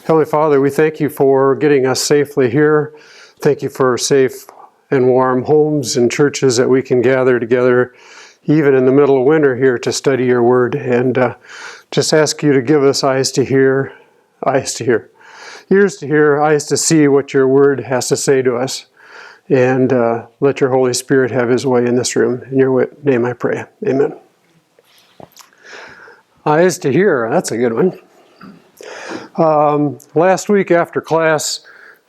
Heavenly Father, we thank you for getting us safely here. Thank you for safe and warm homes and churches that we can gather together, even in the middle of winter here, to study your word. And just ask you to give us eyes to hear, ears to hear, eyes to see what your word has to say to us. And let your Holy Spirit have his way in this room. In your name I pray. Amen. Eyes to hear, that's a good one. Last week after class,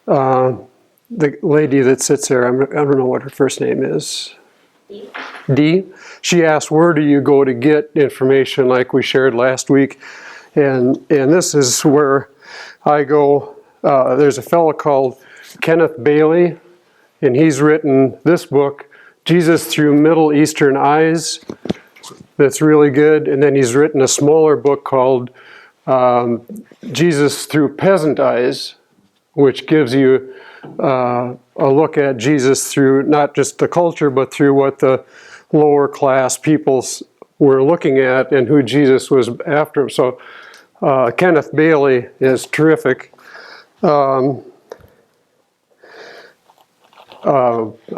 the lady that sits there, I don't know what her first name is. Dee. She asked, where do you go to get information like we shared last week? And this is where I go. There's a fellow called Kenneth Bailey, and he's written this book, Jesus Through Middle Eastern Eyes. That's really good. And then he's written a smaller book called Jesus Through Peasant Eyes, which gives you a look at Jesus through not just the culture, but through what the lower class peoples were looking at and who Jesus was after. So Kenneth Bailey is terrific. I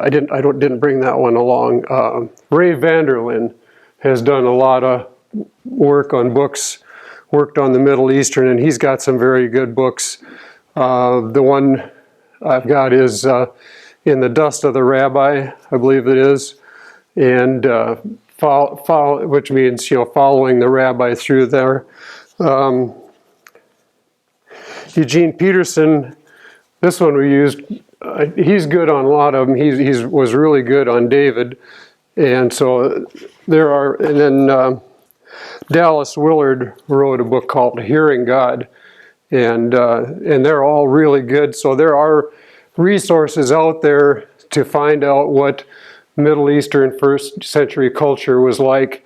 didn't bring that one along. Ray Vanderlyn has done a lot of work on books, worked on the Middle Eastern, and he's got some very good books. The one I've got is In the Dust of the Rabbi, I believe it is, and which means following the rabbi through there. Eugene Peterson, this one we used. He's good on a lot of them. He was really good on David, and so there are. And then Dallas Willard wrote a book called Hearing God, and they're all really good. So there are resources out there to find out what Middle Eastern first century culture was like,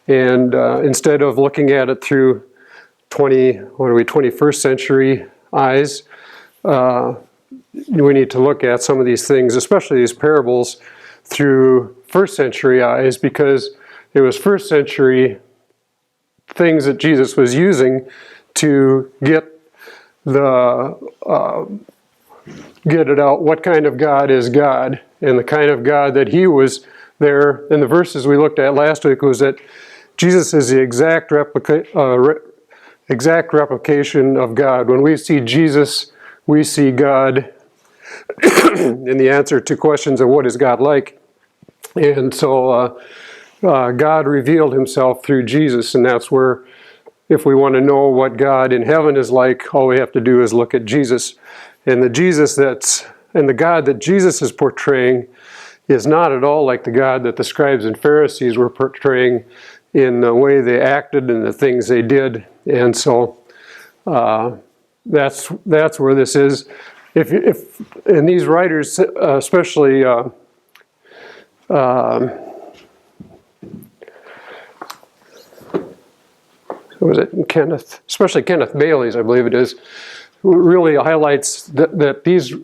and instead of looking at it through 21st century eyes, we need to look at some of these things, especially these parables, through first century eyes, because it was first century things that Jesus was using to get it out. What kind of God is God? And the kind of God that he was there in the verses we looked at last week was that Jesus is the exact replication of God. When we see Jesus, we see God in the answer to questions of what is God like. And so God revealed himself through Jesus, and that's where, if we want to know what God in heaven is like, all we have to do is look at Jesus. And the God that Jesus is portraying is not at all like the God that the scribes and Pharisees were portraying in the way they acted and the things they did. And so that's where this is. And these writers, especially especially Kenneth Bailey's, I believe it is, really highlights that these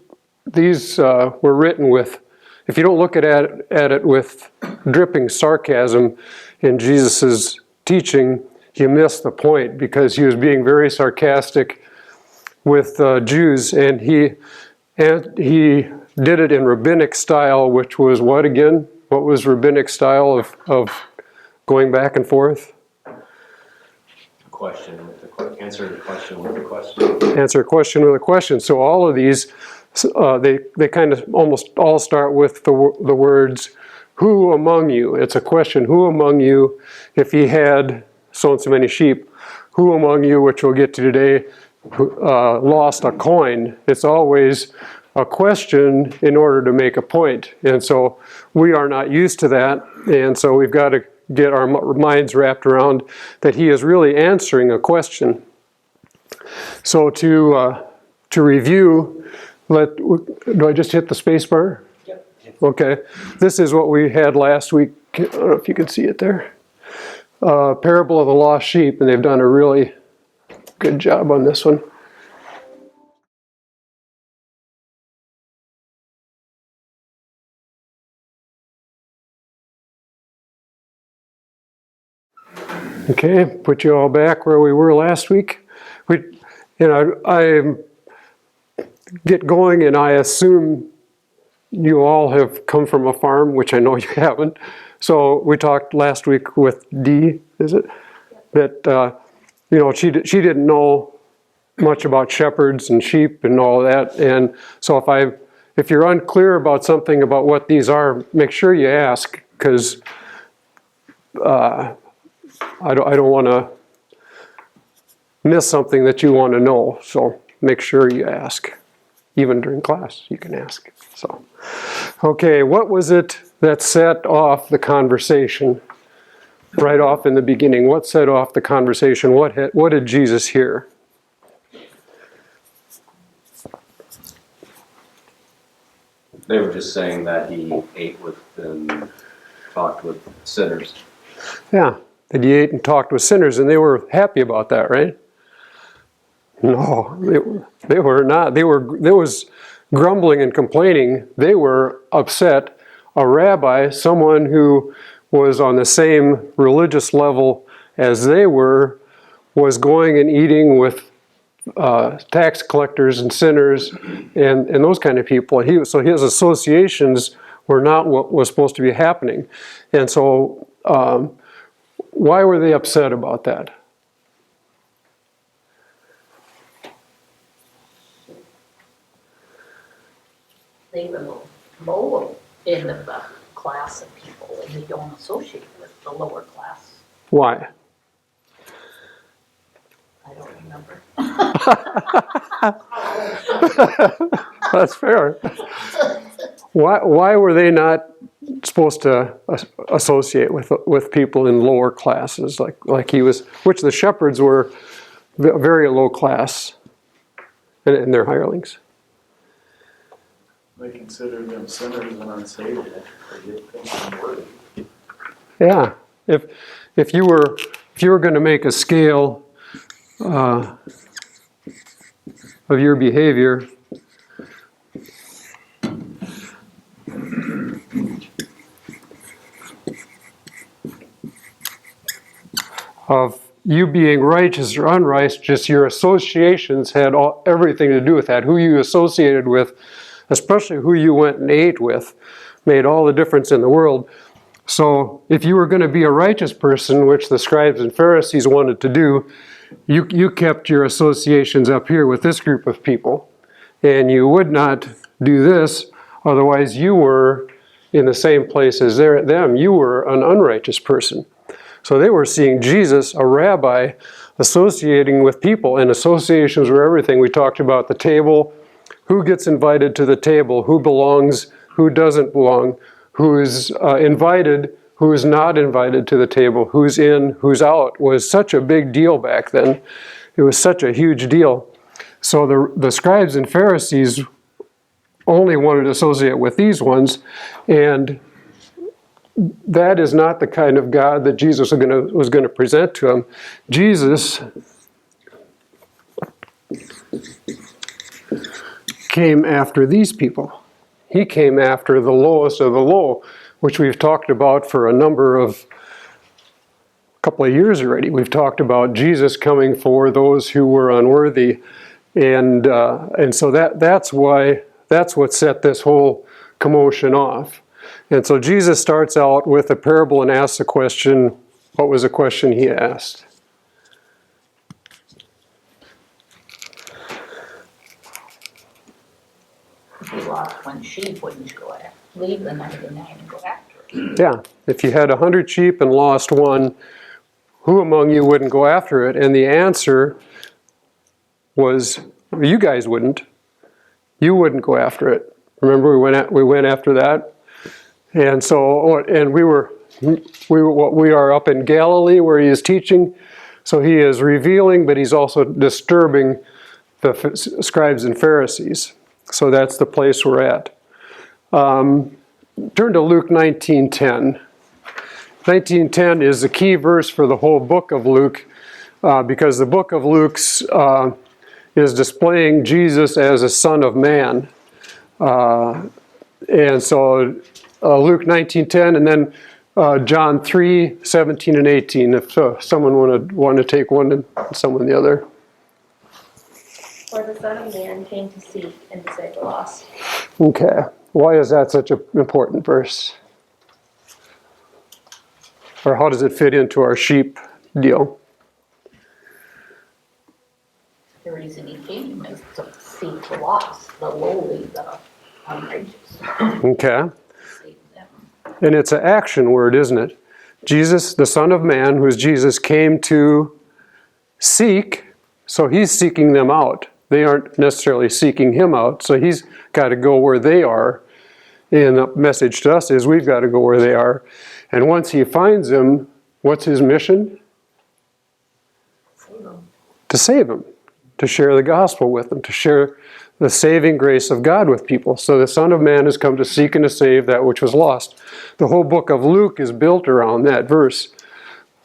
were written with, if you don't look at it with dripping sarcasm in Jesus's teaching, you miss the point, because he was being very sarcastic with Jews, and he did it in rabbinic style, which was what again? What was rabbinic style of going back and forth? Answer the question with a question. Answer a question with a question. So all of these, they kind of almost all start with the words, who among you? It's a question. Who among you, if he had so and so many sheep, who among you, which we'll get to today, lost a coin? It's always a question in order to make a point. And so we are not used to that. And so we've got to get our minds wrapped around that he is really answering a question. So to review, do I just hit the space bar? Yep. Okay. This is what we had last week. I don't know if you can see it there. Parable of the Lost Sheep, and they've done a really good job on this one. Okay, put you all back where we were last week. I get going, and I assume you all have come from a farm, which I know you haven't. So we talked last week with Dee, is it? That, she didn't know much about shepherds and sheep and all that. And so if you're unclear about something about what these are, make sure you ask, because I don't want to miss something that you want to know. So make sure you ask. Even during class, you can ask. So, okay, what was it that set off the conversation? Right off in the beginning, what set off the conversation? What did Jesus hear? They were just saying that he ate with and talked with sinners. Yeah, that he ate and talked with sinners, and they were happy about that, right? No, they were not. There was grumbling and complaining. They were upset. A rabbi, someone who was on the same religious level as they were, was going and eating with tax collectors and sinners and those kind of people. So his associations were not what was supposed to be happening. And so why were they upset about that? They were low in the class of people, and they don't associate with the lower class. Why? I don't remember. That's fair. Why were they not supposed to associate with people in lower classes like he was, which the shepherds were very low class in their hirelings? They considered them sinners and unsaved. They did things unworthy. Yeah, if you were going to make a scale of your behavior, of you being righteous or unrighteous, just your associations had everything to do with that. Who you associated with, especially who you went and ate with, made all the difference in the world. So if you were going to be a righteous person, which the scribes and Pharisees wanted to do, you kept your associations up here with this group of people, and you would not do this, otherwise you were in the same place as them. You were an unrighteous person. So they were seeing Jesus, a rabbi, associating with people, and associations were everything. We talked about the table, who gets invited to the table, who belongs, who doesn't belong, who is invited, who is not invited to the table, who's in, who's out, was such a big deal back then. It was such a huge deal. So the scribes and Pharisees only wanted to associate with these ones, and that is not the kind of God that Jesus was going to present to him. Jesus came after these people. He came after the lowest of the low, which we've talked about for a couple of years already. We've talked about Jesus coming for those who were unworthy, and so that's what set this whole commotion off. And so Jesus starts out with a parable and asks a question. What was the question he asked? If you lost one sheep, wouldn't you go leave the 99 and go after it? Yeah, if you had 100 sheep and lost one, who among you wouldn't go after it? And the answer was, you guys wouldn't. You wouldn't go after it. Remember, we went after that? And so, and we are up in Galilee where he is teaching. So he is revealing, but he's also disturbing the scribes and Pharisees. So that's the place we're at. Turn to Luke 19:10. 19:10 is the key verse for the whole book of Luke, because the book of Luke is displaying Jesus as a son of man. And so Luke 19:10, and then John 3:17 and 18. If someone want to take one and someone the other. For the Son of Man came to seek and to save the lost. Okay. Why is that such an important verse? Or how does it fit into our sheep deal? The reason he came is to seek the lost, the lowly, the unrighteous. Okay. Save them. And it's an action word, isn't it? Jesus, the Son of Man, who is Jesus, came to seek, so he's seeking them out. They aren't necessarily seeking him out, so he's got to go where they are. And the message to us is we've got to go where they are. And once he finds them, what's his mission? Save them. To save them, to share the gospel with them, to share the saving grace of God with people. So the Son of Man has come to seek and to save that which was lost. The whole book of Luke is built around that verse.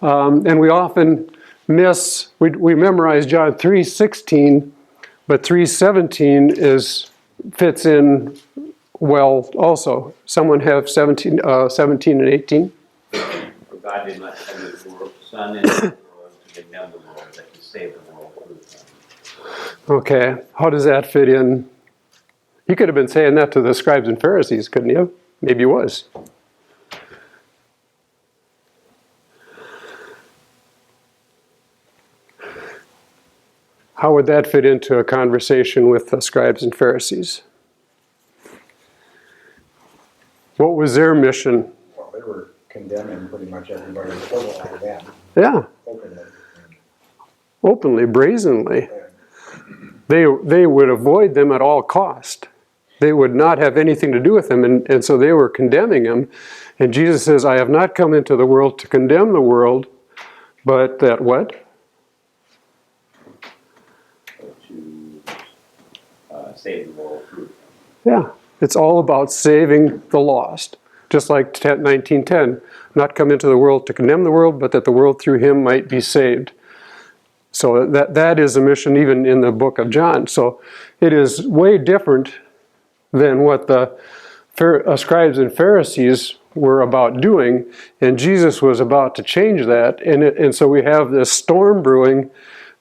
And we often we memorize John 3:16, but 3:17 fits in well also. Someone have 17 and 18? For God did not send his Son into the world to condemn the world, but to save the world through him. Okay, how does that fit in? He could have been saying that to the scribes and Pharisees, couldn't he have? Maybe he was. How would that fit into a conversation with the scribes and Pharisees? What was their mission? Well, they were condemning pretty much everybody that wasn't like them, Yeah, openly. openly, brazenly. And They would avoid them at all cost. They would not have anything to do with them, and so they were condemning him. And Jesus says, I have not come into the world to condemn the world, but that what? To save the world through him. Yeah, it's all about saving the lost. Just like 19:10, not come into the world to condemn the world, but that the world through him might be saved. So that is a mission even in the book of John. So it is way different than what the scribes and Pharisees were about doing, and Jesus was about to change that. And so we have this storm brewing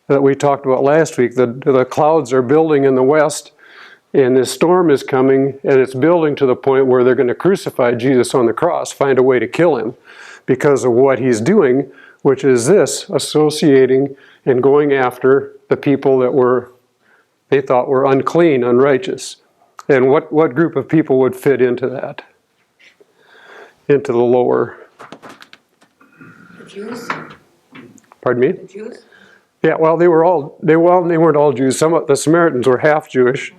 that we talked about last week. The clouds are building in the west, and this storm is coming, and it's building to the point where they're going to crucify Jesus on the cross, find a way to kill him because of what he's doing, which is this, associating and going after the people that they thought were unclean, unrighteous. And what group of people would fit into that? Into the lower. The Jews, Pardon me? the Jews, Yeah, well, they weren't all Jews. Some of the Samaritans were half Jewish,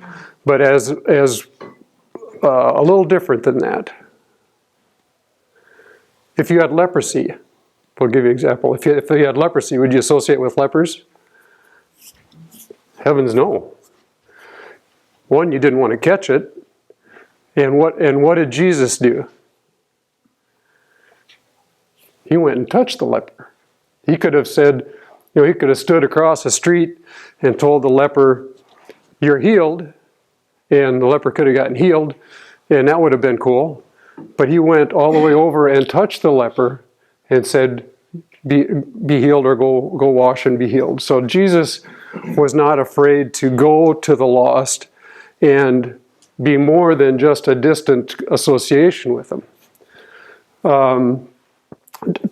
but as a little different than that. If you had leprosy, we'll give you an example. If you had leprosy, would you associate with lepers? Heavens no. One, you didn't want to catch it, and what did Jesus do? He went and touched the leper. He could have said, he could have stood across the street and told the leper, "You're healed," and the leper could have gotten healed, and that would have been cool. But he went all the way over and touched the leper and said, be healed, or go wash and be healed. So Jesus was not afraid to go to the lost and be more than just a distant association with them.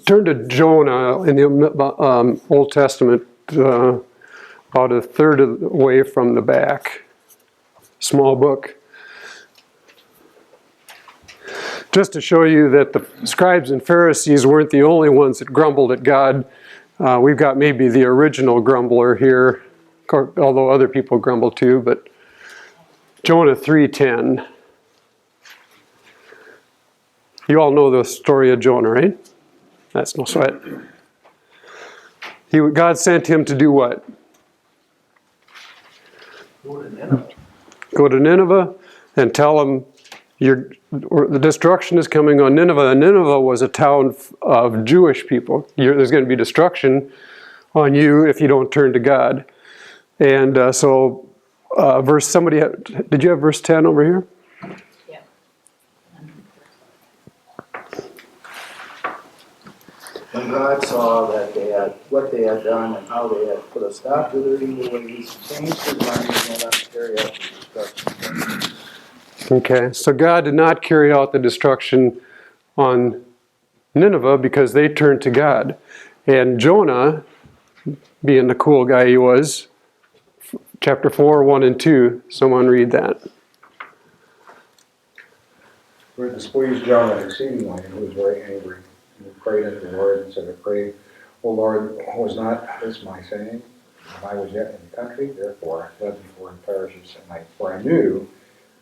Turn to Jonah in the Old Testament, about a third of the way from the back. Small book. Just to show you that the scribes and Pharisees weren't the only ones that grumbled at God. We've got maybe the original grumbler here, although other people grumble too, but Jonah 3:10. You all know the story of Jonah, right? That's no sweat. God sent him to do what? Go to Nineveh. Go to Nineveh and tell them the destruction is coming on Nineveh. And Nineveh was a town of Jewish people. There's going to be destruction on you if you don't turn to God. And did you have verse 10 over here? yeah. When when God saw that they had, what they had done and how they had put a stop to their evil ways, changed his mind and not to carry out the destruction. Okay, so God did not carry out the destruction on Nineveh because they turned to God. And Jonah, being the cool guy he was, chapter 4, 1 and 2, someone read that. For it displeased Jonah exceedingly, and he was very angry. And he prayed unto the Lord and said, I pray, O Lord, was not this my saying? When I was yet in the country, therefore I fled before the Tarshish, for I knew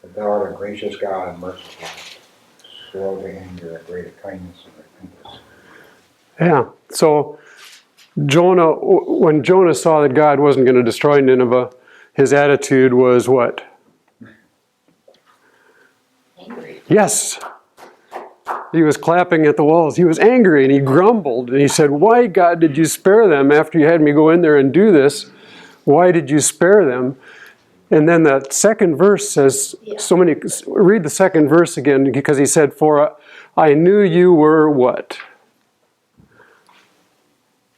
that thou art a gracious God and merciful, slow to anger, and great of kindness and repentance. Yeah, so Jonah, when Jonah saw that God wasn't going to destroy Nineveh, his attitude was what? Angry. Yes. He was clapping at the walls. He was angry and he grumbled. And he said, why, God, did you spare them after you had me go in there and do this? Why did you spare them? And then that second verse says, read the second verse again, because he said, for I knew you were what?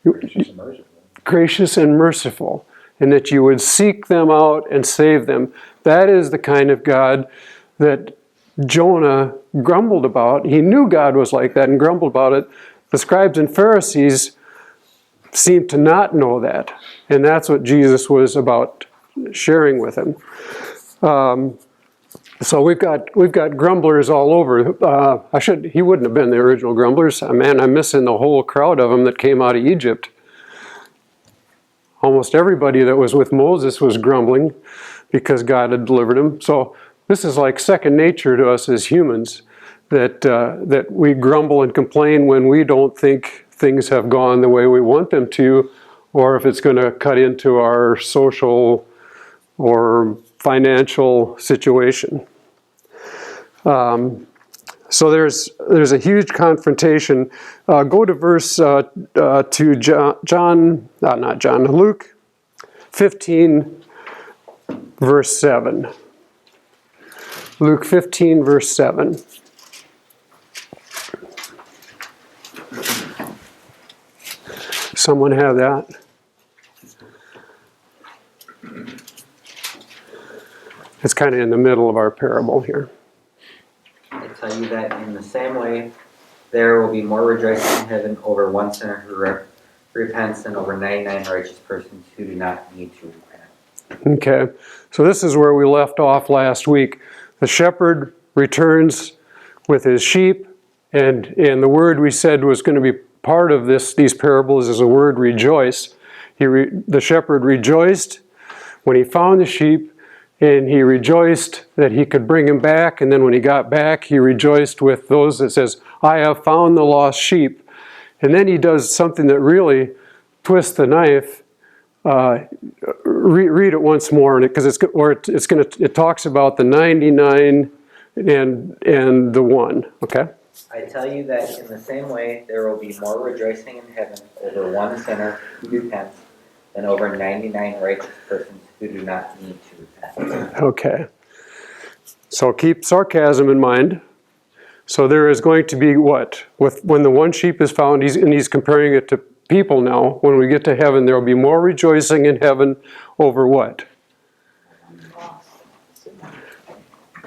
Gracious and merciful. Gracious and merciful, and that you would seek them out and save them. That is the kind of God that Jonah grumbled about. He knew God was like that and grumbled about it. The scribes and Pharisees seemed to not know that, and that's what Jesus was about sharing with him. So we've got grumblers all over. He wouldn't have been the original grumblers. Man, I'm missing the whole crowd of them that came out of Egypt. Almost everybody that was with Moses was grumbling because God had delivered him. So this is like second nature to us as humans, that we grumble and complain when we don't think things have gone the way we want them to, or if it's going to cut into our social or financial situation. So there's a huge confrontation. Go to verse Luke 15, verse 7. Luke 15, verse 7. Someone have that? It's kind of in the middle of our parable here. I tell you that in the same way, there will be more rejoicing in heaven over one sinner who repents than over 99 righteous persons who do not need to repent. Okay, so this is where we left off last week. The shepherd returns with his sheep, and the word we said was going to be part of these parables is the word rejoice. The shepherd rejoiced when he found the sheep, and he rejoiced that he could bring him back. And then when he got back, he rejoiced with those that says, I have found the lost sheep. And then he does something that really twists the knife. Read it once more, because it talks about the 99 and the one. Okay. I tell you that in the same way, there will be more rejoicing in heaven over one sinner who repents than over 99 righteous persons who do not need to repent. Okay. So keep sarcasm in mind. So there is going to be what? When the one sheep is found, he's comparing it to people now. When we get to heaven, there will be more rejoicing in heaven over what?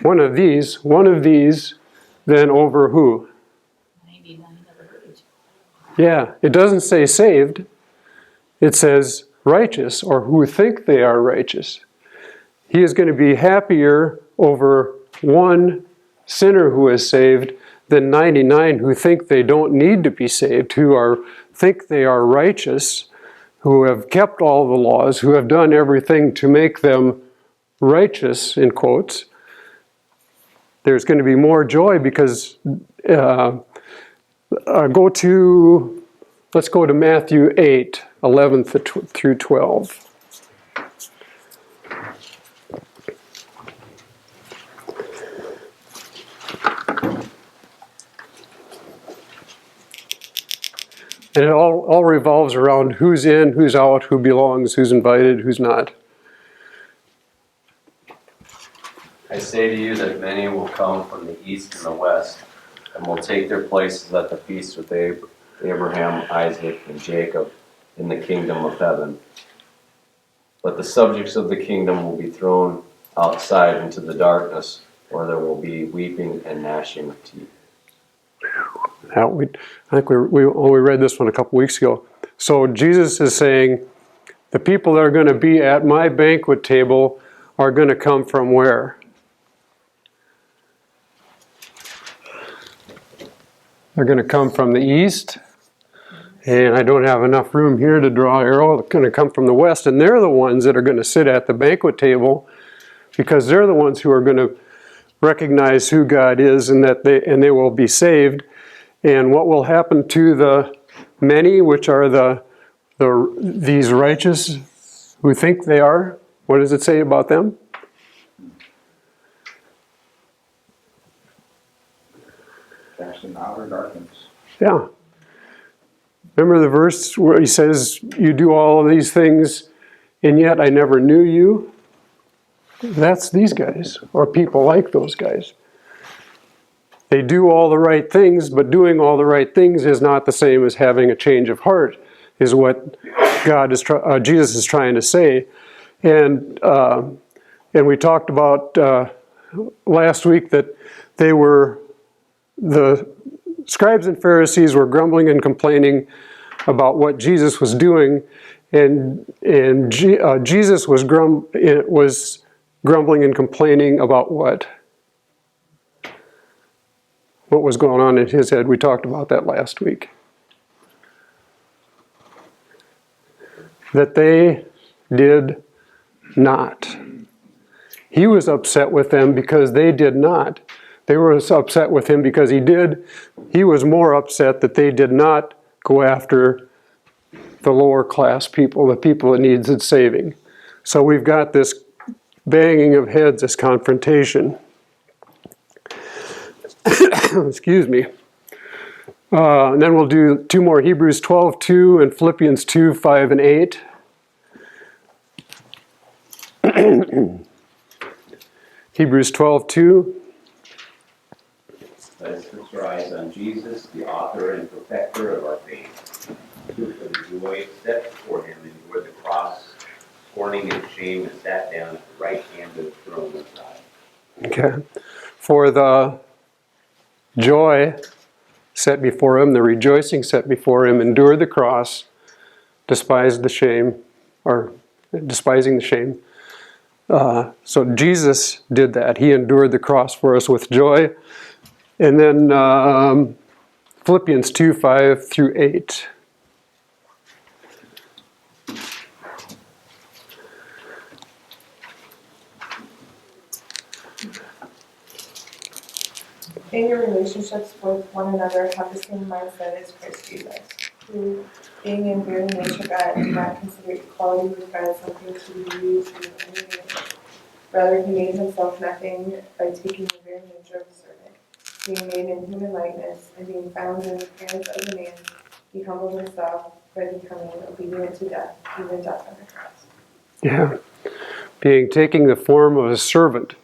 One of these, then over who? 99 other virgins. Yeah, it doesn't say saved. It says righteous, or who think they are righteous. He is going to be happier over one sinner who is saved than 99 who think they don't need to be saved, who think they are righteous, who have kept all the laws, who have done everything to make them righteous, in quotes. There's going to be more joy because let's go to Matthew 8, 11 through 12. And it all revolves around who's in, who's out, who belongs, who's invited, who's not. I say to you that many will come from the east and the west, and will take their places at the feast with Abraham, Isaac, and Jacob in the kingdom of heaven. But the subjects of the kingdom will be thrown outside into the darkness, where there will be weeping and gnashing of teeth. I think we read this one a couple weeks ago. So Jesus is saying, the people that are going to be at my banquet table are going to come from where? They're going to come from the east. And I don't have enough room here to draw an arrow. They're going to come from the west. And they're the ones that are going to sit at the banquet table, because they're the ones who are going to recognize who God is, and that they will be saved. And what will happen to the many, which are these righteous who think they are? What does it say about them? Cast in outer darkness. Yeah. Remember the verse where he says, you do all of these things, and yet I never knew you? That's these guys, or people like those guys. They do all the right things, but doing all the right things is not the same as having a change of heart, is what Jesus is trying to say. And we talked about last week that the scribes and Pharisees were grumbling and complaining about what Jesus was doing, and Jesus was grumbling and complaining about what? What was going on in his head? We talked about that last week. That they did not. He was upset with them because they did not. They were upset with him because he did. He was more upset that they did not go after the lower class people, the people that needed saving. So we've got this banging of heads, this confrontation. Excuse me. And then we'll do two more, Hebrews 12:2 and Philippians 2:5 and 8. Hebrews 12:2. Let us fix our eyes on Jesus, the author and perfecter of our faith, who for the joy set before him endured the cross, scorning its shame, and sat down at the right hand of the throne of God. Okay. For the joy set before him, the rejoicing set before him, endured the cross, despising the shame. So Jesus did that. He endured the cross for us with joy. And then Philippians 2:5 through 8. In your relationships with one another, have the same mindset as Christ Jesus, who, being in very nature God, did not consider equality with God something to be used in any way. Rather, he made himself nothing by taking the very nature of a servant. Being made in human likeness, and being found in the appearance of a man, he humbled himself by becoming obedient to death, even death on the cross. Yeah. Taking the form of a servant,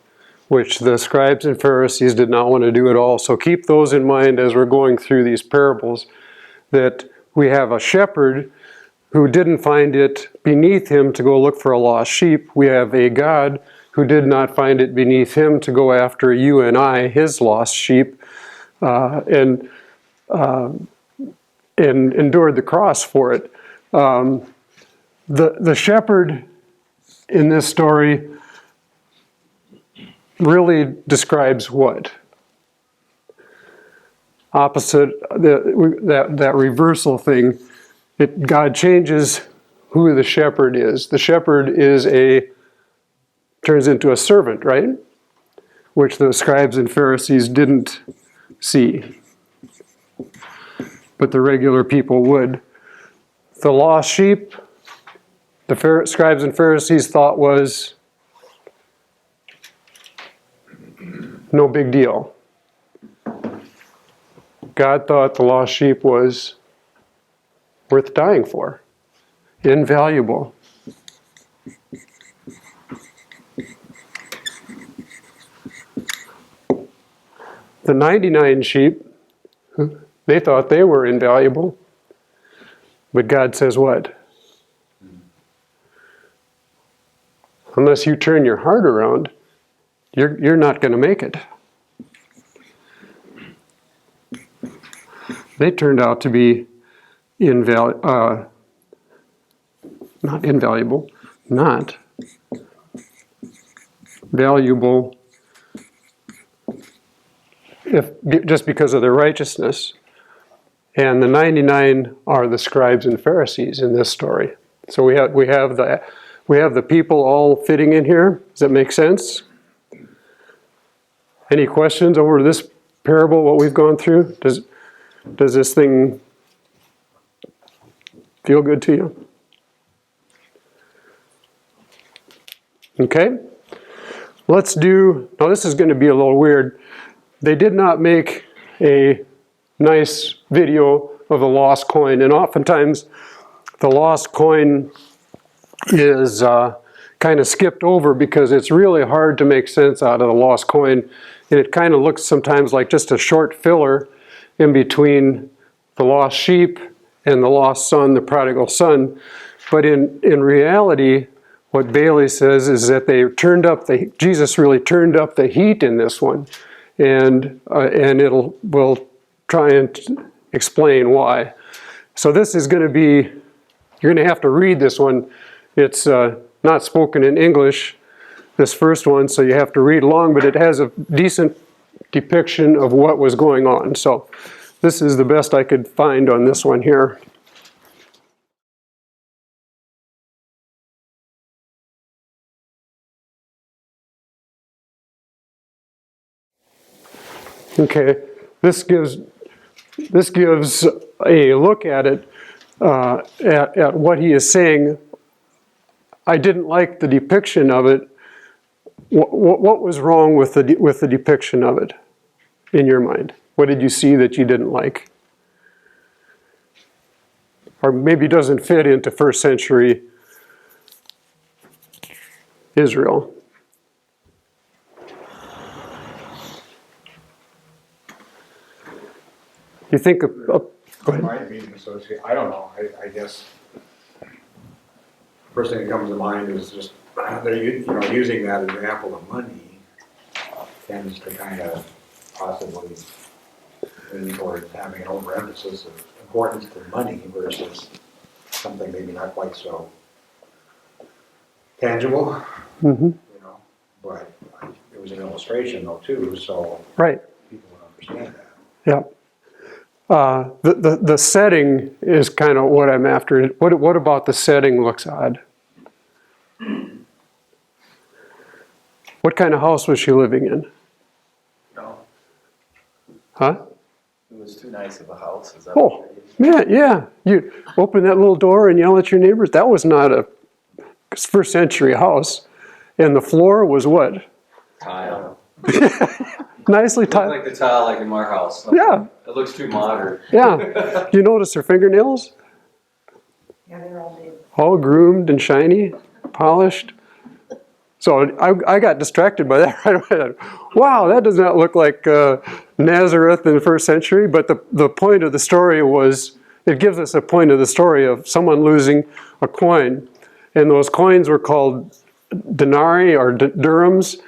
which the scribes and Pharisees did not want to do at all. So keep those in mind as we're going through these parables, that we have a shepherd who didn't find it beneath him to go look for a lost sheep. We have a God who did not find it beneath him to go after you and I, his lost sheep, and endured the cross for it. The shepherd in this story really describes what? Opposite, that reversal thing. God changes who the shepherd is. The shepherd turns into a servant, right? Which the scribes and Pharisees didn't see. But the regular people would. The lost sheep, the scribes and Pharisees thought was no big deal. God thought the lost sheep was worth dying for, invaluable. The 99 sheep, they thought they were invaluable. But God says what? Unless you turn your heart around, you're not going to make it. They turned out to be not invaluable, not valuable just because of their righteousness. And the 99 are the scribes and Pharisees in this story. So we have the people all fitting in here. Does that make sense? Any questions over this parable, what we've gone through? Does this thing feel good to you? Okay. Now this is going to be a little weird. They did not make a nice video of the lost coin, and oftentimes the lost coin is kind of skipped over because it's really hard to make sense out of the lost coin, and it kind of looks sometimes like just a short filler in between the lost sheep and the lost son, the prodigal son. But in reality, what Bailey says is that Jesus really turned up the heat in this one, and we'll try and explain why. So this is going to be, you're going to have to read this one. It's not spoken in English, this first one, so you have to read along, but it has a decent depiction of what was going on. So this is the best I could find on this one here. Okay, this gives a look at it, at what he is saying. I didn't like the depiction of it. What was wrong with the depiction of it, in your mind? What did you see that you didn't like? Or maybe doesn't fit into first century Israel? You think go ahead. Might be associated. I don't know. I guess first thing that comes to mind is just they're using that example of money tends to kind of possibly lean towards having an overemphasis of importance to money versus something maybe not quite so tangible. Mm-hmm. But it was an illustration though too, so Right. people would understand that. Yeah. The setting is kind of what I'm after. What about the setting looks odd? What kind of house was she living in? No, Huh? it was too nice of a house. Is that Oh, what you're man, yeah. You open that little door and yell at your neighbors. That was not a first century house. And the floor was what? Tile. Nicely Looked tiled. like the tile like in my house. Yeah. It looks too modern. Yeah. You notice her fingernails? Yeah, they're all big. All groomed and shiny, polished. So I got distracted by that right away. Wow, that does not look like Nazareth in the first century. But the point of the story was, it gives us a point of the story of someone losing a coin. And those coins were called denarii or dirhams.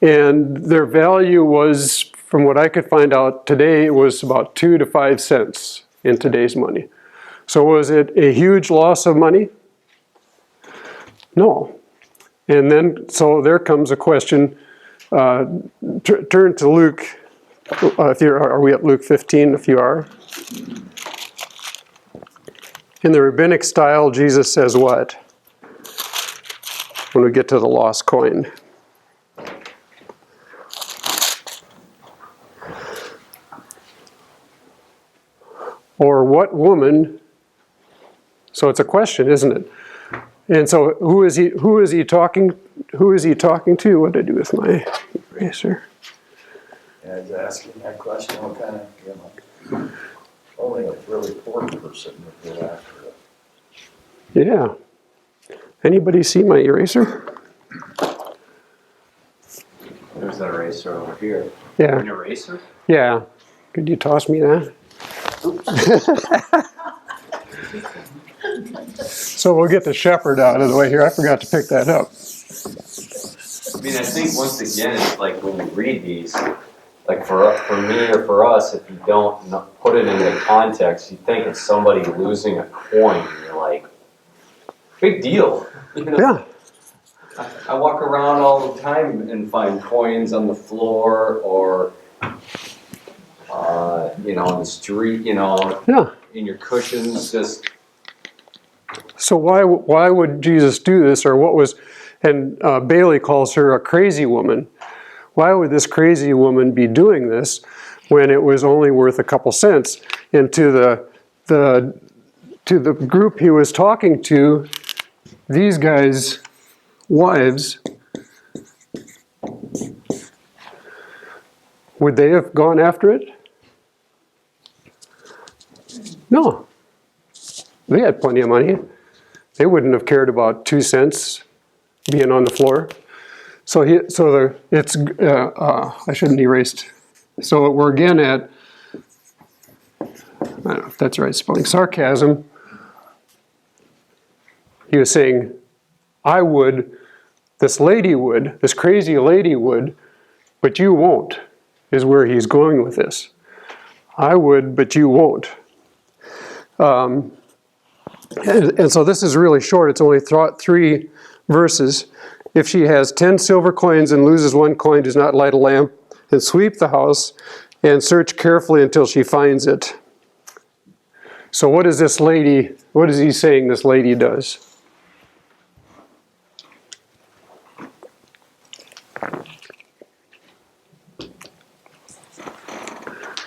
And their value was, from what I could find out today, it was about 2 to 5 cents in today's money. So was it a huge loss of money? No. And then, so there comes a question. Turn to Luke. Are we at Luke 15? If you are. In the rabbinic style, Jesus says what? When we get to the lost coin. Or what woman? So it's a question, isn't it? And so who is he talking to? What did I do with my eraser? Yeah, he's asking that question, what kind of, only a really poor person would go after it. Yeah. Anybody see my eraser? There's that eraser over here. Yeah. An eraser? Yeah. Could you toss me that? So we'll get the shepherd out of the way here. I forgot to pick that up. I mean, I think once again, it's like when you read these, like for me or for us, if you don't put it into context, you think it's somebody losing a coin. And you're like, big deal. You know? Yeah. I walk around all the time and find coins on the floor or, on the street, Yeah. in your cushions, just. So why would Jesus do this, or what was, and Bailey calls her a crazy woman. Why would this crazy woman be doing this when it was only worth a couple cents? And to the group he was talking to, these guys' wives, would they have gone after it? No. They had plenty of money. They wouldn't have cared about 2 cents being on the floor. I shouldn't erased. So we're again at, I don't know if that's right spelling, sarcasm. He was saying, I would, this crazy lady would, but you won't, is where he's going with this. I would, but you won't. And so this is really short. It's only 3 verses. If she has 10 silver coins and loses 1 coin, does not light a lamp and sweep the house and search carefully until she finds it. So what is he saying this lady does?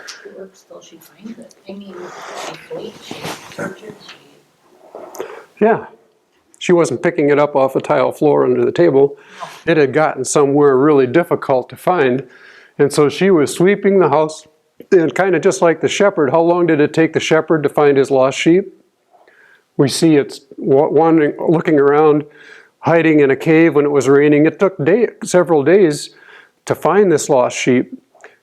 She works till she finds it. I mean, she sleeps, she searches, Yeah. She wasn't picking it up off a tile floor under the table. It had gotten somewhere really difficult to find. And so she was sweeping the house, and kind of just like the shepherd. How long did it take the shepherd to find his lost sheep? We see it's wandering, looking around, hiding in a cave when it was raining. It took several days to find this lost sheep.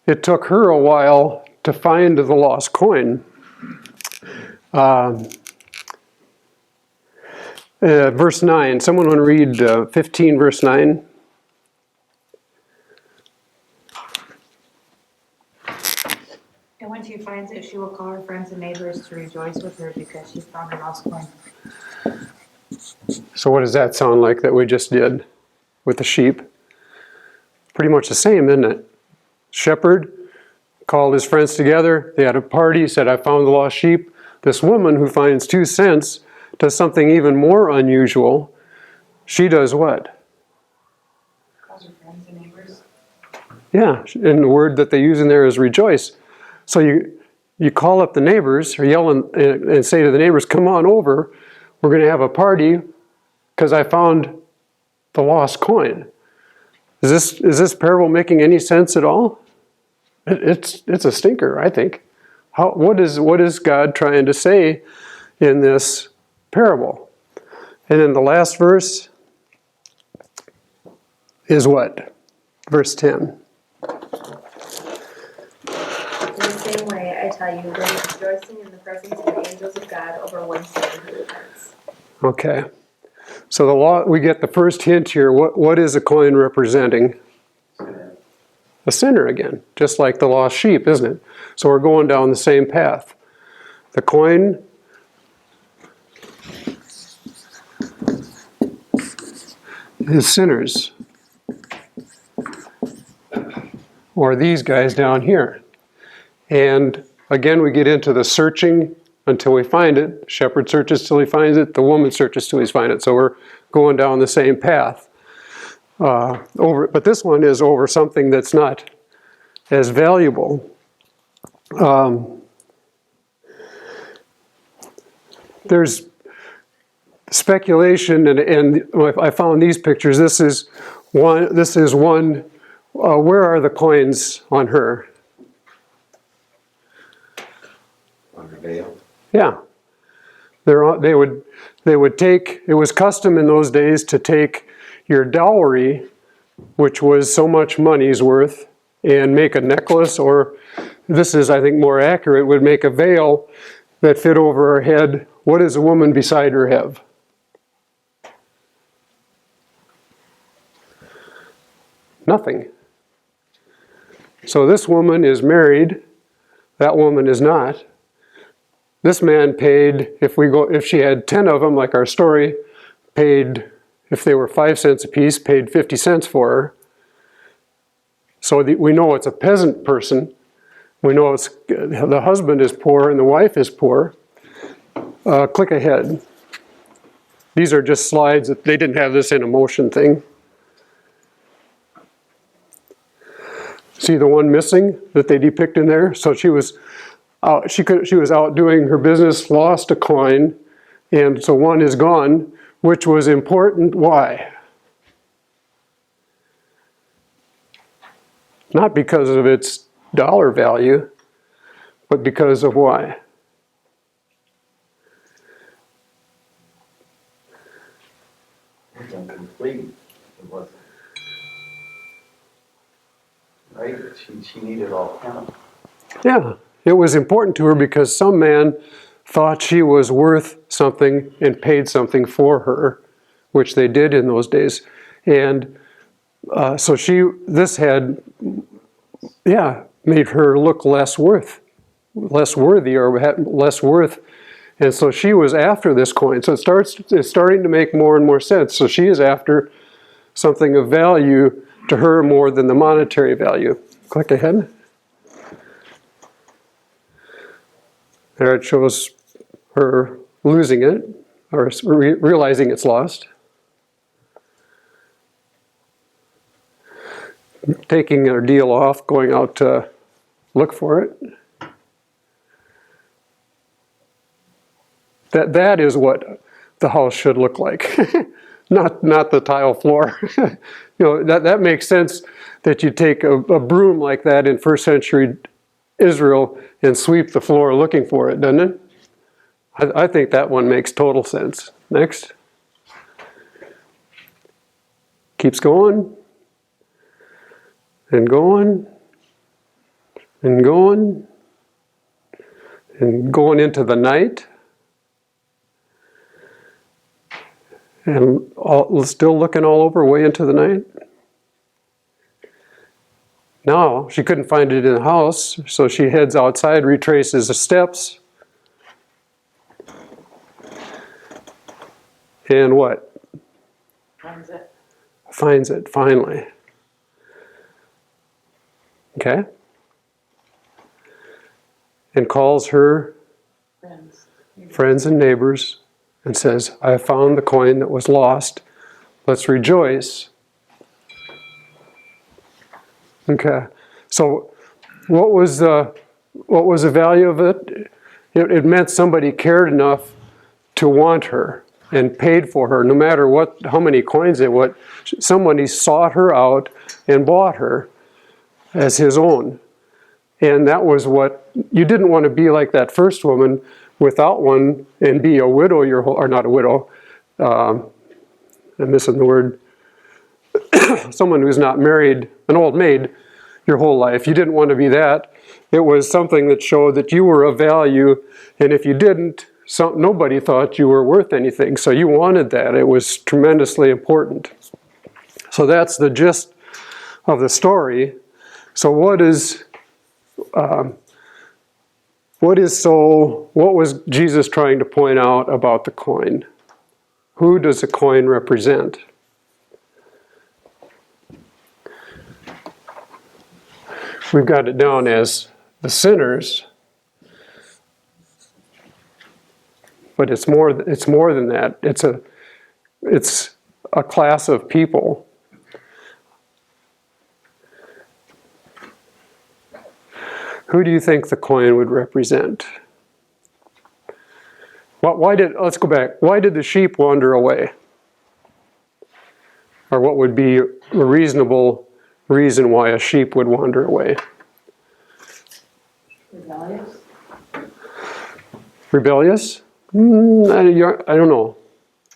It took her a while to find the lost coin. Verse 9. Someone want to read 15, verse 9? And when she finds it, she will call her friends and neighbors to rejoice with her because she found her lost coin. So what does that sound like that we just did with the sheep? Pretty much the same, isn't it? Shepherd called his friends together. They had a party, said, I found the lost sheep. This woman who finds 2 cents does something even more unusual. She does what? Calls her friends and neighbors. Yeah, and the word that they use in there is rejoice. So you call up the neighbors, or yell and say to the neighbors, come on over. We're going to have a party because I found the lost coin. Is this parable making any sense at all? It's a stinker, I think. What is God trying to say in this parable? And then the last verse is what? Verse 10. In the same way, I tell you, there is rejoicing in the presence of the angels of God over one sinner who repents. Okay. So we get the first hint here. What is a coin representing? A sinner again, just like the lost sheep, isn't it? So we're going down the same path. The coin is sinners. Or these guys down here. And again, we get into the searching until we find it. Shepherd searches till he finds it. The woman searches till he finds it. So we're going down the same path. But this one is over something that's not as valuable. There's speculation, and I found these pictures. This is one. Where are the coins on her? On the veil. Yeah, they would take. It was custom in those days to take your dowry, which was so much money's worth, and make a necklace, or this is, I think, more accurate, would make a veil that fit over her head. What does the woman beside her have? Nothing. So this woman is married, that woman is not. This man paid, if she had 10 of them, like our story, paid, if they were 5 cents a piece, paid 50 cents for her. So we know it's a peasant person. We know the husband is poor and the wife is poor. Click ahead. These are just slides that they didn't have this in a motion thing. See the one missing that they depict in there? So she was out, she was out doing her business, lost a coin, and so one is gone, which was important. Why? Not because of its dollar value, but because of why? It's incomplete. It wasn't. Right? She needed all 10. Yeah, it was important to her because some man thought she was worth something and paid something for her, which they did in those days. And so this had, made her look less worthy or had less worth. And so she was after this coin. So it's starting to make more and more sense. So she is after something of value to her more than the monetary value. Click ahead. There it shows her losing it, or realizing it's lost. Taking her deal off, going out to look for it. That is what the house should look like, not the tile floor. That makes sense that you take a broom like that in first century Israel and sweep the floor looking for it, doesn't it? I think that one makes total sense. Next. Keeps going. And going. And going. And going into the night. And still looking all over way into the night. Now, she couldn't find it in the house, so she heads outside, retraces the steps. And what? Finds it. Finds it, finally. Okay? And calls her friends and neighbors and says, I found the coin that was lost. Let's rejoice. Okay. So what was the value of it? It meant somebody cared enough to want her and paid for her, no matter how many coins it was. Somebody sought her out and bought her as his own. And that was what, you didn't want to be like that first woman without one and be a widow or not a widow, I'm missing the word, someone who's not married, an old maid, your whole life. You didn't want to be that. It was something that showed that you were of value, and if you didn't, nobody thought you were worth anything. So you wanted that. It was tremendously important. So that's the gist of the story. So what was Jesus trying to point out about the coin? Who does the coin represent? We've got it down as the sinners, but it's more than that. It's a class of people. Who do you think the coin would represent? Let's go back. Why did the sheep wander away? Or what would be a reasonable reason why a sheep would wander away? Rebellious? Rebellious? I don't know.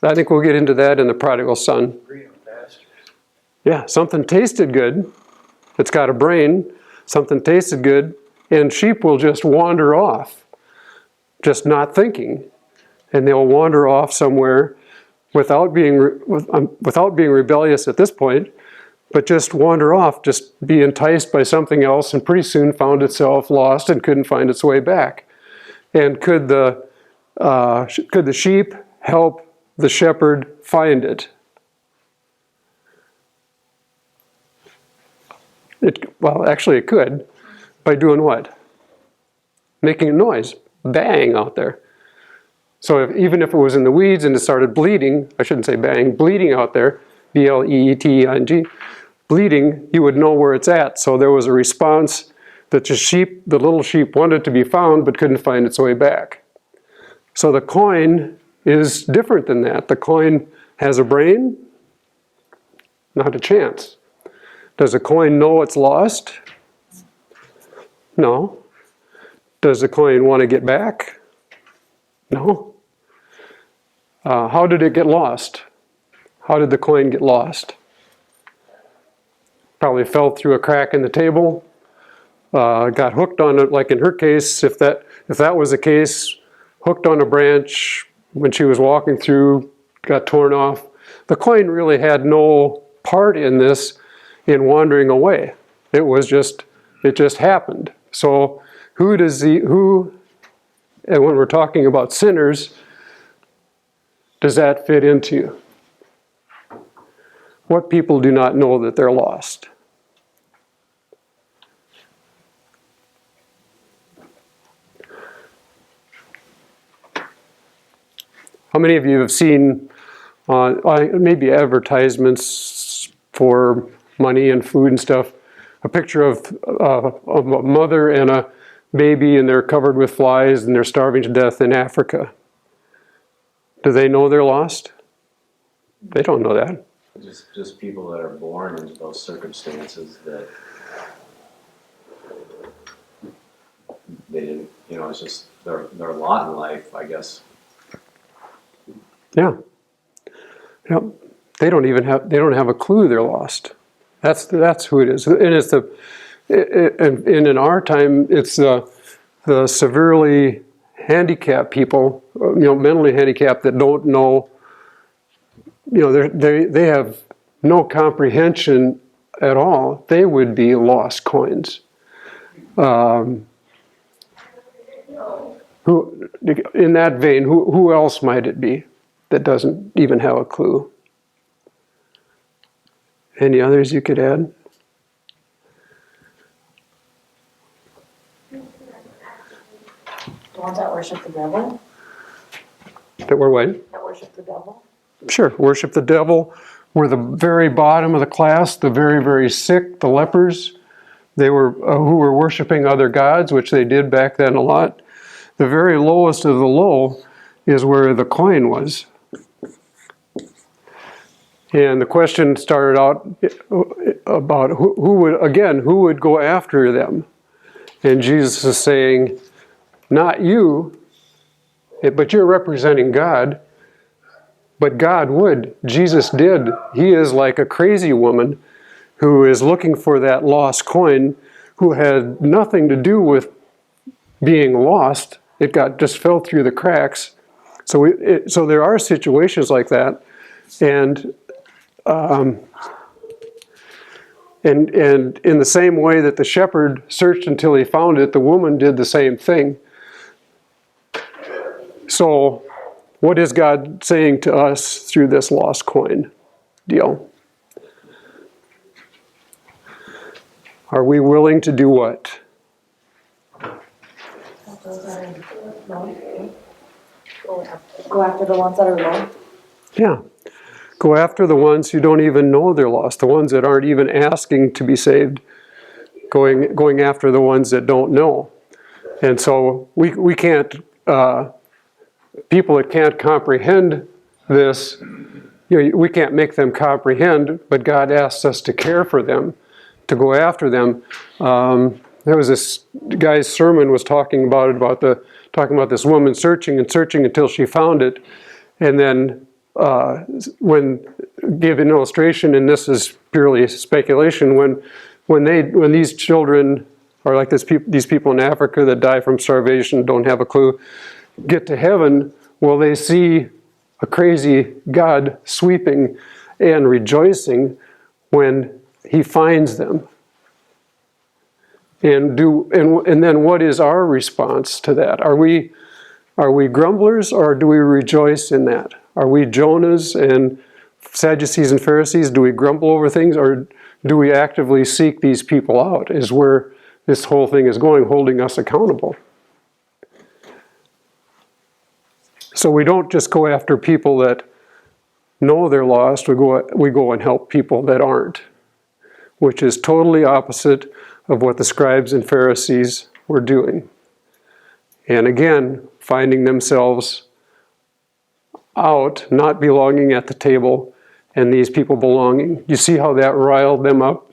I think we'll get into that in the prodigal son. Yeah, something tasted good. It's got a brain. Something tasted good. And sheep will just wander off. just not thinking, and they'll wander off somewhere without being rebellious at this point, but just wander off, just be enticed by something else, and pretty soon found itself lost and couldn't find its way back. And could the sheep help the shepherd find it? Well, actually it could. By doing what? Making a noise. Bang out there. So even if it was in the weeds and it started bleeding, I shouldn't say bang, bleeding out there, B-L-E-E-T-E-I-N-G, bleeding, you would know where it's at. So there was a response that the little sheep wanted to be found but couldn't find its way back. So the coin is different than that. The coin has a brain? Not a chance. Does the coin know it's lost? No. Does the coin want to get back? No. How did it get lost? How did the coin get lost? Probably fell through a crack in the table, got hooked on it, like in her case, if that was the case, hooked on a branch when she was walking through, got torn off. The coin really had no part in this, in wandering away. It just happened. So and when we're talking about sinners, does that fit into? What people do not know that they're lost? How many of you have seen maybe advertisements for money and food and stuff, a picture of a mother and a baby, and they're covered with flies and they're starving to death in Africa? Do they know they're lost? They don't know that. Just people that are born into those circumstances that they didn't, it's just their lot in life, I guess. Yeah. Yep. They don't have a clue they're lost. That's who it is. And it's and in our time, it's the severely handicapped people, mentally handicapped, that don't know, they have no comprehension at all. They would be lost coins. Who, in that vein, who else might it be that doesn't even have a clue? Any others you could add? The ones that worship the devil? That were what? That worship the devil? Sure, worship the devil. We're the very bottom of the class, the very, very sick, the lepers. They were who were worshiping other gods, which they did back then a lot. The very lowest of the low is where the coin was. And the question started out about who would go after them? And Jesus is saying, not you, but you're representing God. But God would. Jesus did. He is like a crazy woman who is looking for that lost coin, who had nothing to do with being lost. It just fell through the cracks. So there are situations like that, and in the same way that the shepherd searched until he found it, the woman did the same thing. So, what is God saying to us through this lost coin deal? Are we willing to do what? Go after the ones that are low. Yeah. Go after the ones who don't even know they're lost, the ones that aren't even asking to be saved, going after the ones that don't know. And so we can't, people that can't comprehend this, we can't make them comprehend, but God asks us to care for them, to go after them. There was this guy's sermon was talking about this woman searching and searching until she found it, and then when gave an illustration, and this is purely speculation, when these children are like these people in Africa that die from starvation, don't have a clue, get to heaven, will they see a crazy God sweeping and rejoicing when he finds them? And then what is our response to that? Are we grumblers, or do we rejoice in that? Are we Jonahs and Sadducees and Pharisees? Do we grumble over things, or do we actively seek these people out? Is where this whole thing is going, holding us accountable. So we don't just go after people that know they're lost. We go and help people that aren't, which is totally opposite of what the scribes and Pharisees were doing. And again, finding themselves out, not belonging at the table, and these people belonging. You see how that riled them up?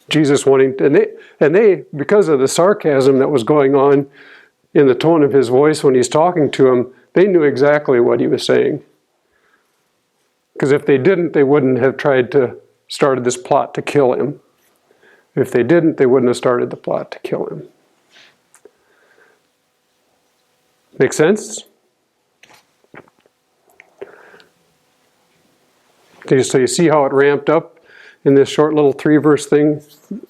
Jesus wanting, and they, because of the sarcasm that was going on in the tone of his voice when he's talking to them, they knew exactly what he was saying. Because if they didn't, they wouldn't have started this plot to kill him. If they didn't, they wouldn't have started the plot to kill him. Make sense? So you see how it ramped up in this short little 3-verse thing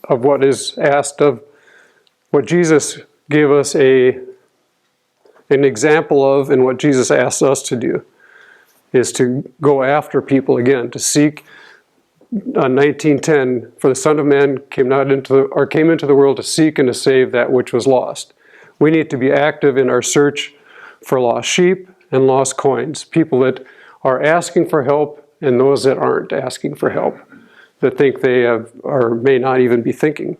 of what is asked of, what Jesus gave us an example of, and what Jesus asks us to do is to go after people again, to seek. 19:10, for the Son of Man came into the world to seek and to save that which was lost. We need to be active in our search for lost sheep and lost coins, people that are asking for help and those that aren't asking for help, that think they have or may not even be thinking.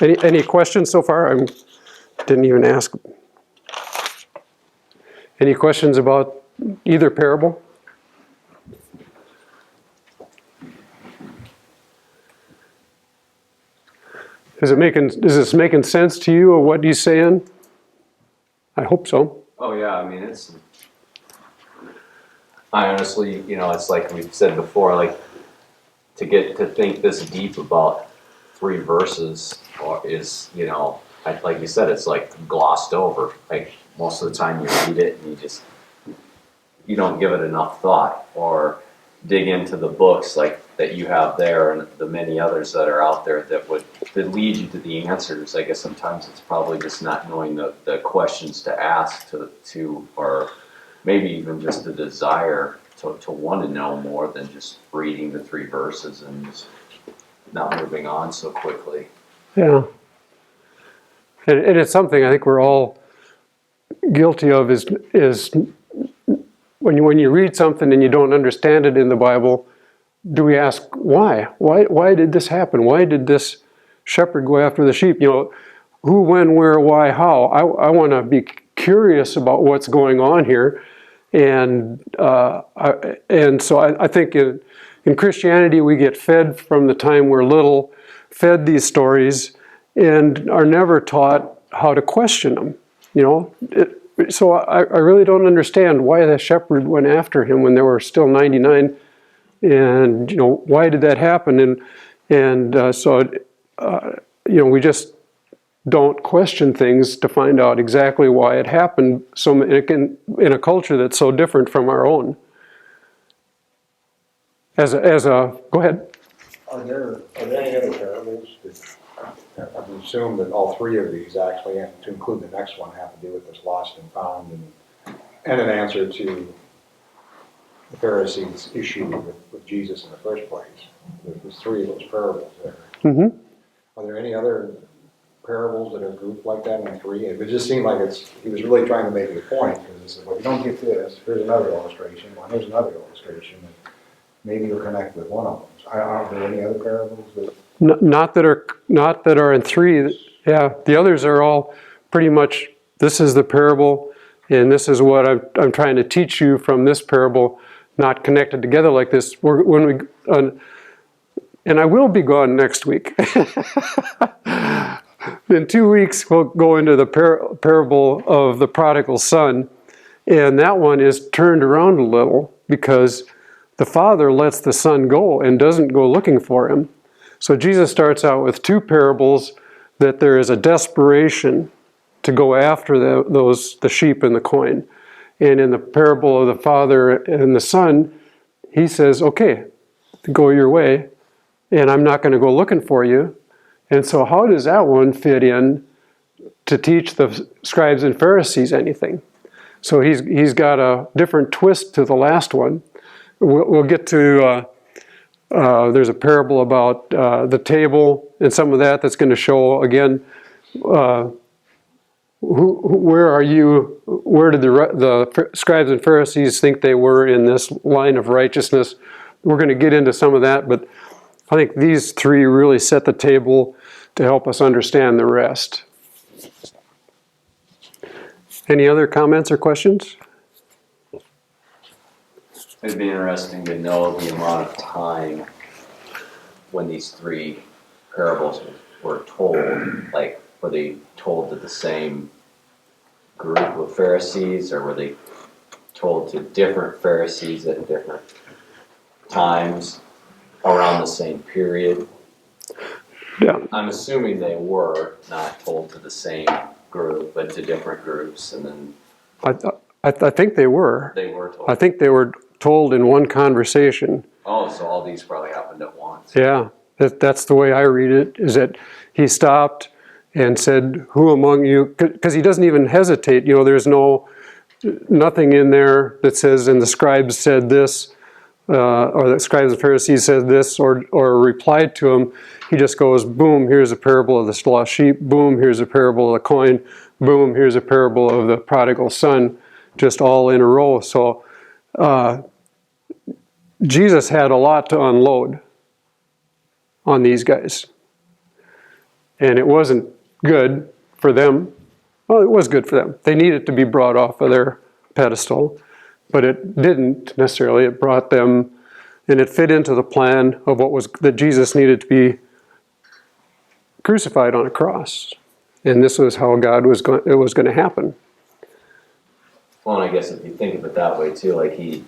Any questions so far? I didn't even ask. Any questions about either parable? Is this making sense to you, or what he's saying? I hope so. Oh yeah, I mean I honestly, it's like we've said before, like to get to think this deep about 3 verses is, like you said, it's like glossed over. Like most of the time you read it and you don't give it enough thought or dig into the books like that you have there and the many others that are out there that lead you to the answers. I guess sometimes it's probably just not knowing the questions to ask to or maybe even just the desire to want to know more than just reading the 3 verses and just not moving on so quickly. Yeah. And it's something I think we're all guilty of is when you read something and you don't understand it in the Bible, do we ask why? Why did this happen? Why did this shepherd go after the sheep? Who, when, where, why, how? I want to be curious about what's going on here, and so I think in Christianity we get fed from the time we're little, fed these stories, and are never taught how to question them. So I really don't understand why the shepherd went after him when there were still 99, and why did that happen? So we just don't question things to find out exactly why it happened. So in a culture that's so different from our own. Go ahead. Are there any other parables that I would assume that all 3 of these actually, and to include the next one, have to do with this lost and found and an answer to the Pharisees' issue with Jesus in the first place? There's 3 of those parables there. Mm-hmm. Are there any other parables that are grouped like that in 3? It just seemed like he was really trying to make a point, because he said, well, you don't get this, here's another illustration, well, here's another illustration, and maybe you'll connect with one of them. Are there any other parables that... Not that are in 3. Yeah, the others are all pretty much, this is the parable, and this is what I'm trying to teach you from this parable, not connected together like this. And I will be gone next week. In 2 weeks, we'll go into the parable of the prodigal son, and that one is turned around a little because the father lets the son go and doesn't go looking for him. So Jesus starts out with two parables that there is a desperation to go after the sheep and the coin. And in the parable of the father and the son, he says, okay, go your way, and I'm not going to go looking for you. And so how does that one fit in to teach the scribes and Pharisees anything? So he's got a different twist to the last one. We'll get to, there's a parable about the table and some of that's going to show, again, where are you, where did the scribes and Pharisees think they were in this line of righteousness? We're going to get into some of that, but I think these three really set the table to help us understand the rest. Any other comments or questions? It'd be interesting to know the amount of time when these three parables were told. Like, were they told to the same group of Pharisees, or were they told to different Pharisees at different times around the same period? Yeah. I'm assuming they were not told to the same group, but to different groups, and then I think they were. they were told. I think they were told in one conversation. Oh, so all these probably happened at once. Yeah, that's the way I read it, is that he stopped and said, who among you, because he doesn't even hesitate, there's nothing in there that says, and the scribes said this, or the scribes and Pharisees said this, or replied to him. He just goes, boom, here's a parable of the lost sheep, boom, here's a parable of the coin, boom, here's a parable of the prodigal son, just all in a row. So Jesus had a lot to unload on these guys. And it wasn't good for them. Well, it was good for them. They needed to be brought off of their pedestal, but it didn't necessarily. It brought them, and it fit into the plan of that Jesus needed to be crucified on a cross. And this was how it was going to happen. Well, and I guess if you think of it that way too, like he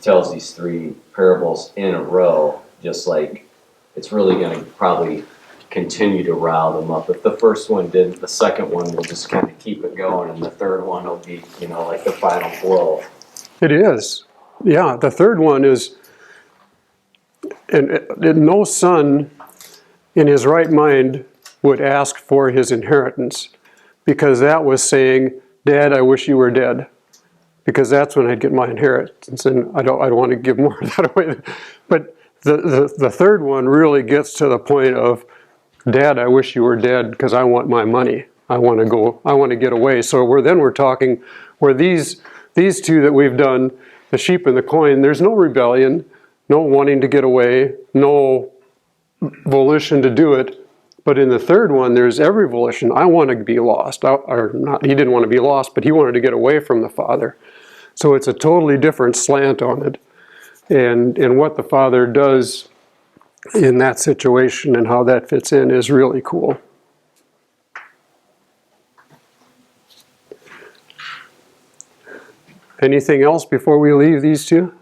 tells these three parables in a row, just like it's really going to probably continue to rile them up. If the first one did, the second one will just kind of keep it going, and the third one will be, like the final blow. It is. Yeah, the third one is, and no son in his right mind would ask for his inheritance, because that was saying, Dad, I wish you were dead, because that's when I'd get my inheritance, and I don't want to give more of that away. But the third one really gets to the point of, Dad, I wish you were dead, because I want my money. I want to get away. So we're talking where these two that we've done, the sheep and the coin, there's no rebellion, no wanting to get away, no volition to do it. But in the third one, there's every volition. I want to be lost. Or not, he didn't want to be lost, but he wanted to get away from the Father. So it's a totally different slant on it. And what the Father does in that situation and how that fits in is really cool. Anything else before we leave these two?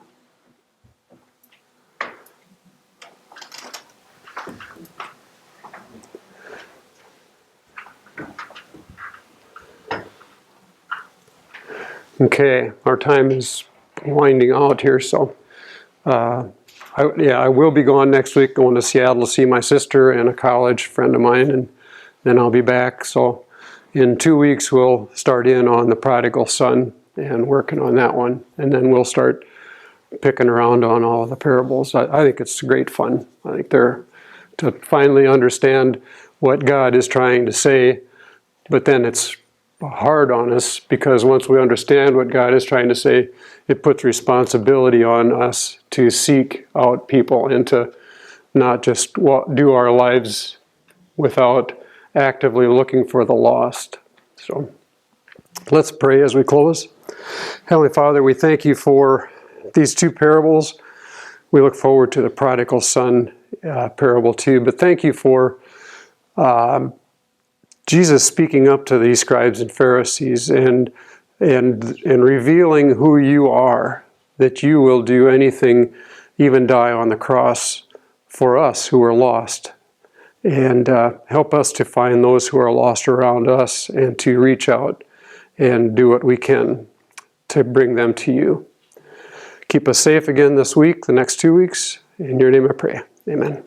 Okay, our time is winding out here, so I will be gone next week, going to Seattle to see my sister and a college friend of mine, and then I'll be back. So in 2 weeks, we'll start in on the prodigal son and working on that one, and then we'll start picking around on all the parables. I think it's great fun. I think they're to finally understand what God is trying to say, but then it's hard on us, because once we understand what God is trying to say, it puts responsibility on us to seek out people and to not just do our lives without actively looking for the lost. So let's pray as we close. Heavenly Father, we thank you for these two parables. We look forward to the prodigal son parable too, but thank you for Jesus speaking up to these scribes and Pharisees and revealing who you are, that you will do anything, even die on the cross for us who are lost. And help us to find those who are lost around us and to reach out and do what we can to bring them to you. Keep us safe again this week, the next 2 weeks. In your name I pray. Amen.